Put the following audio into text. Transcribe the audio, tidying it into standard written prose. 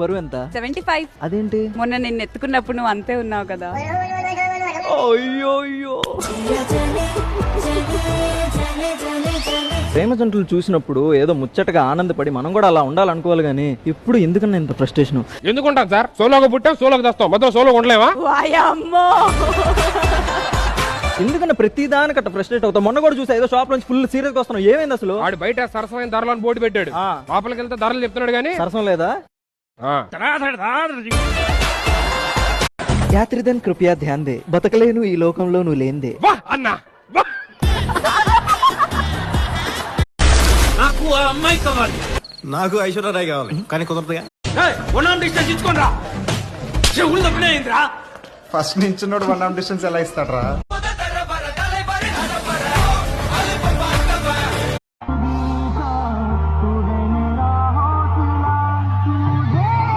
బరువు ఎంత? 75. అదేంటి? మొన్న నిన్ను ఎత్తుకున్నప్పుడు నువ్వు అంతే ఉన్నావు కదా. అయ్యో ప్రేమ జంటలు చూసినప్పుడు ఏదో ముచ్చటగా ఆనందపడి మనం కూడా అలా ఉండాలనుకోవాలి గానీ ఇప్పుడు ఎందుకన్నా ఇంత ఫ్రస్ట్రేషన్? ఎందుకుంటాం సార్? సోలోగా పుట్టాం, సోలోకి తెస్తాం, మొత్తం సోలోగా ఉండలేమా? వాయమ్మో, ఎందుకన్నా ప్రతి దానికి అట్లా ఫ్రస్ట్రేట్ అవుతాం? మొన్న కూడా చూసా, ఏదో షాప్ నుంచి ఫుల్ సీరియస్ గా వస్తున్నాం, ఏమైంది అసలు? వాడు బయట సరసమైన ధరలు అని బోర్డు పెట్టాడు, లోపలికి వెళ్తే ధరలు చెప్తున్నాడు కానీ సరసం లేదా? యాత్రిదన్ కృపయా ధ్యాన్ దే, బతకలేను ఈ లోకంలో నువ్వు లేందే. అన్నా నాకు ఆ అమ్మాయి కావాలి. నాకు ఐశ్వర్యరాయ్ కావాలి, కానీ కుదరదుగా. డిస్టెన్స్ ఇచ్చుకోండి రా. ఫస్ట్ నుంచి 1 డిస్టెన్స్ ఎలా ఇస్తాడు రా?